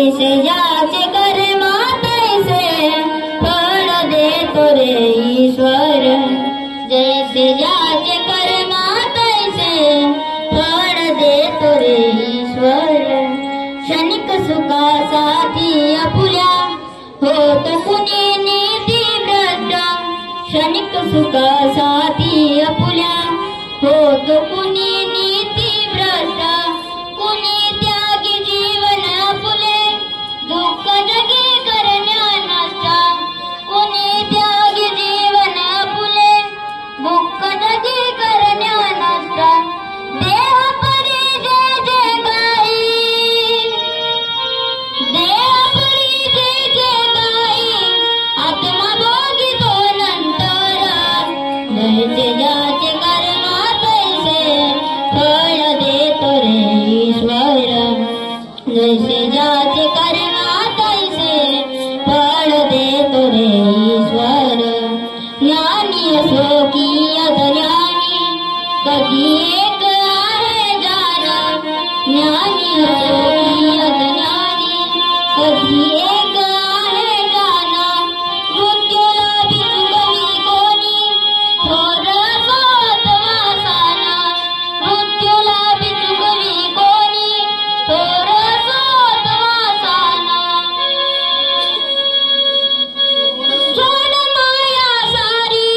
जैसे जाचे कर्मा तैसे फळ देतो रे ईश्वर। जैसे जाचे कर्मा तैसे फळ देतो रे ईश्वर। क्षणिक सुखासाठी आपुल्या होतो कुणी नीती भ्रष्ट। क्षणिक सुखासाठी आपुल्या होतो कुणी नीती भ्रष्ट। कुणी त्यागी जीवन आपुले दुःख जगी करण्या नष्ट। कुणी त्यागी जीवन आपुले दुःख जगी करण्या नष्ट। देह परी जे जे गाई, देह परी जे जे गाई, आत्मा भोगी तो नंतर। जैसे जाचे कर्मा तैसे फळ देतो रे ईश्वर। जैसे जाचे कर्मा तैसे फळ देतो रे ईश्वर। ज्ञानी असो की अज्ञानी कधी एक आहे जाण। ज्ञानी असो की अज्ञानी कधी एक आहे जाण। मृत्यूला बिचुकवी कोणी थोर असो अथवा सान। मृत्यूला बिचुकवी कोणी थोर असो अथवा सान। सोड माया सारी,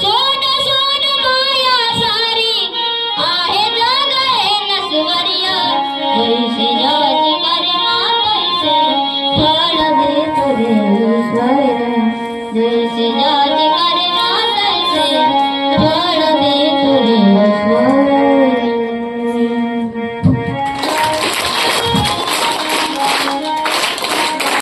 सोड सोड माया सारी, आहे जग हे नश्वर्य। जैसे जाचे कर्मा तैसे फळ देतो रे ईश्वर। जैसे